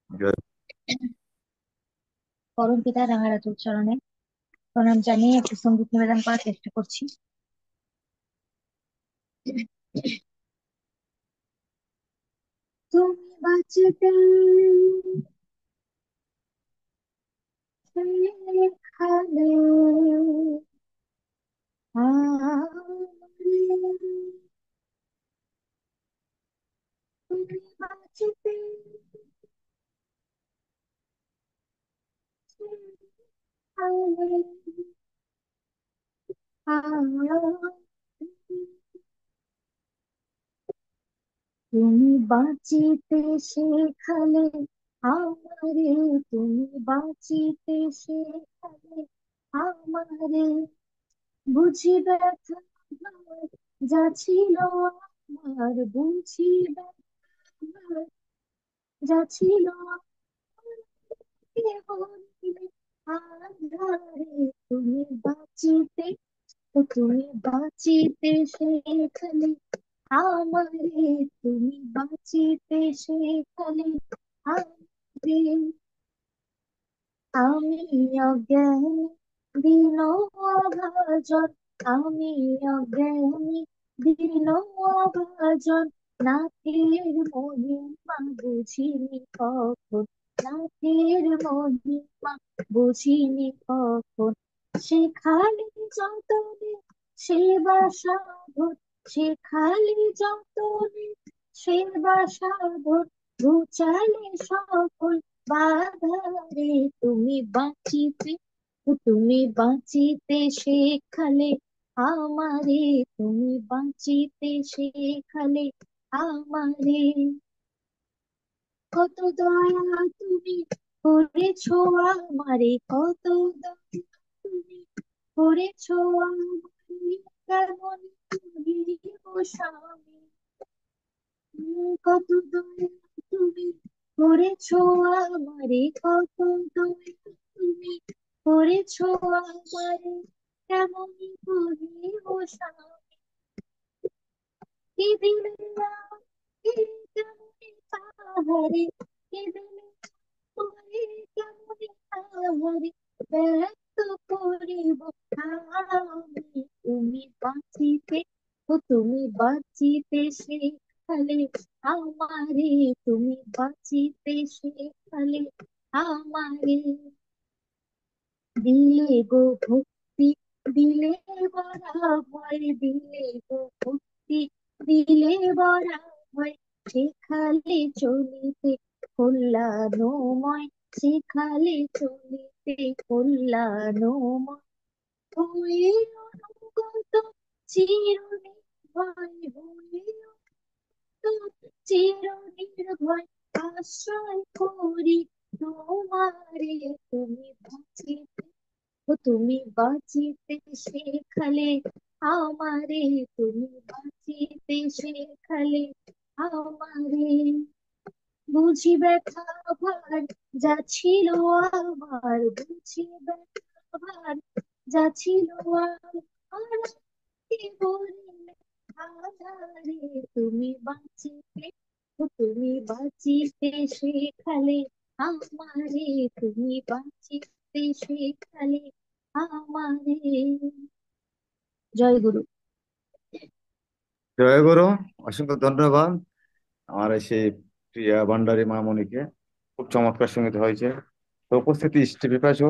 জয় পরম পিতা রাঙারাত উচ্চারণে প্রণাম জানিয়ে একটি সঙ্গীত নিবেদন করার চেষ্টা করছি। তুমি বাঁচিতে সেখানে আমারে, তুমি বাঁচিতে সেখানে আমারে, তুমি বাঁচিতে সেখানে আমারে, তুমি বাঁচিতে সেখানে আমারে, বুঝি ব্যথা আমার যা ছিল, আমার বুঝি ব্যথা যা ছিল বলিলে আধারে, তুমি বাঁচিতে, তুমি বাঁচিতে সেখানে আমারে, তুমি বাঁচিতে সেখানে আমারে, আমি অজ্ঞানী দীন অভাজন, আমি অজ্ঞানী দীন অভাজন, নাথের মহিমা বুঝিনি কখন, নাথের মহিমা বুঝিনি কখন, সেখানে যতনে সেবা সাধন, সেখানে যতনে সেবা সাধন, ঘুচালে সকল বাধারে, তুমি বাঁচিতে, তুমি বাঁচিতে শেখালে আমারে, তুমি বাঁচিতে শেখালে আমারে, কত দয়া তুমি করেছো আমারে, কত দয়া তুমি করেছো আমারে, কেমন করিব স্বামী, কত দয়া তুমি করেছো আমারে, কত দয়া তুমি করেছো আমারে, কেমন করিব স্বামী, কি দিলে আমাকে কেমন তাহারে, কি দিলে আমাকে কেমন তাহারে ব্যক্ত করিব আমি, তুমি বাঁচিতে, তুমি বাঁচিতে শেখালে আমারে, তুমি বাঁচিতে শেখালে আমারে, দিলে গো ভক্তি, দিলে বরাভয়, দিলে গো ভক্তি, দিলে বরাভয়, শেখালে চলিতে কল্যাণময়, শেখালে চলিতে কল্যাণময়, হয়ে অনুগত চিরনির্ভয়, হয়ে চিরনির্ভয়, আশ্রয় করি তোমারে, তুমি বাঁচিতে, তুমি বাঁচিতে শেখালে আমারে, তুমি বাঁচিতে শেখালে আমারে, বুঝি ব্যথা ভার যা ছিল আমার, বুঝি ব্যথা ভার যা ছিল আমার, কে বলিলে আধারে, তুমি বাঁচিতে, তুমি বাঁচিতে শেখালে আমারে, তুমি বাঁচিতে শেখালে আমারে। জয় গুরু। জয় গুরু। অসংখ্য ধন্যবাদ আমার এই সেই প্রিয়া ভান্ডারী মামনিকে। খুব চমৎকার সঙ্গীত হয়েছে। তো উপস্থিতি স্টেপে পাইছো,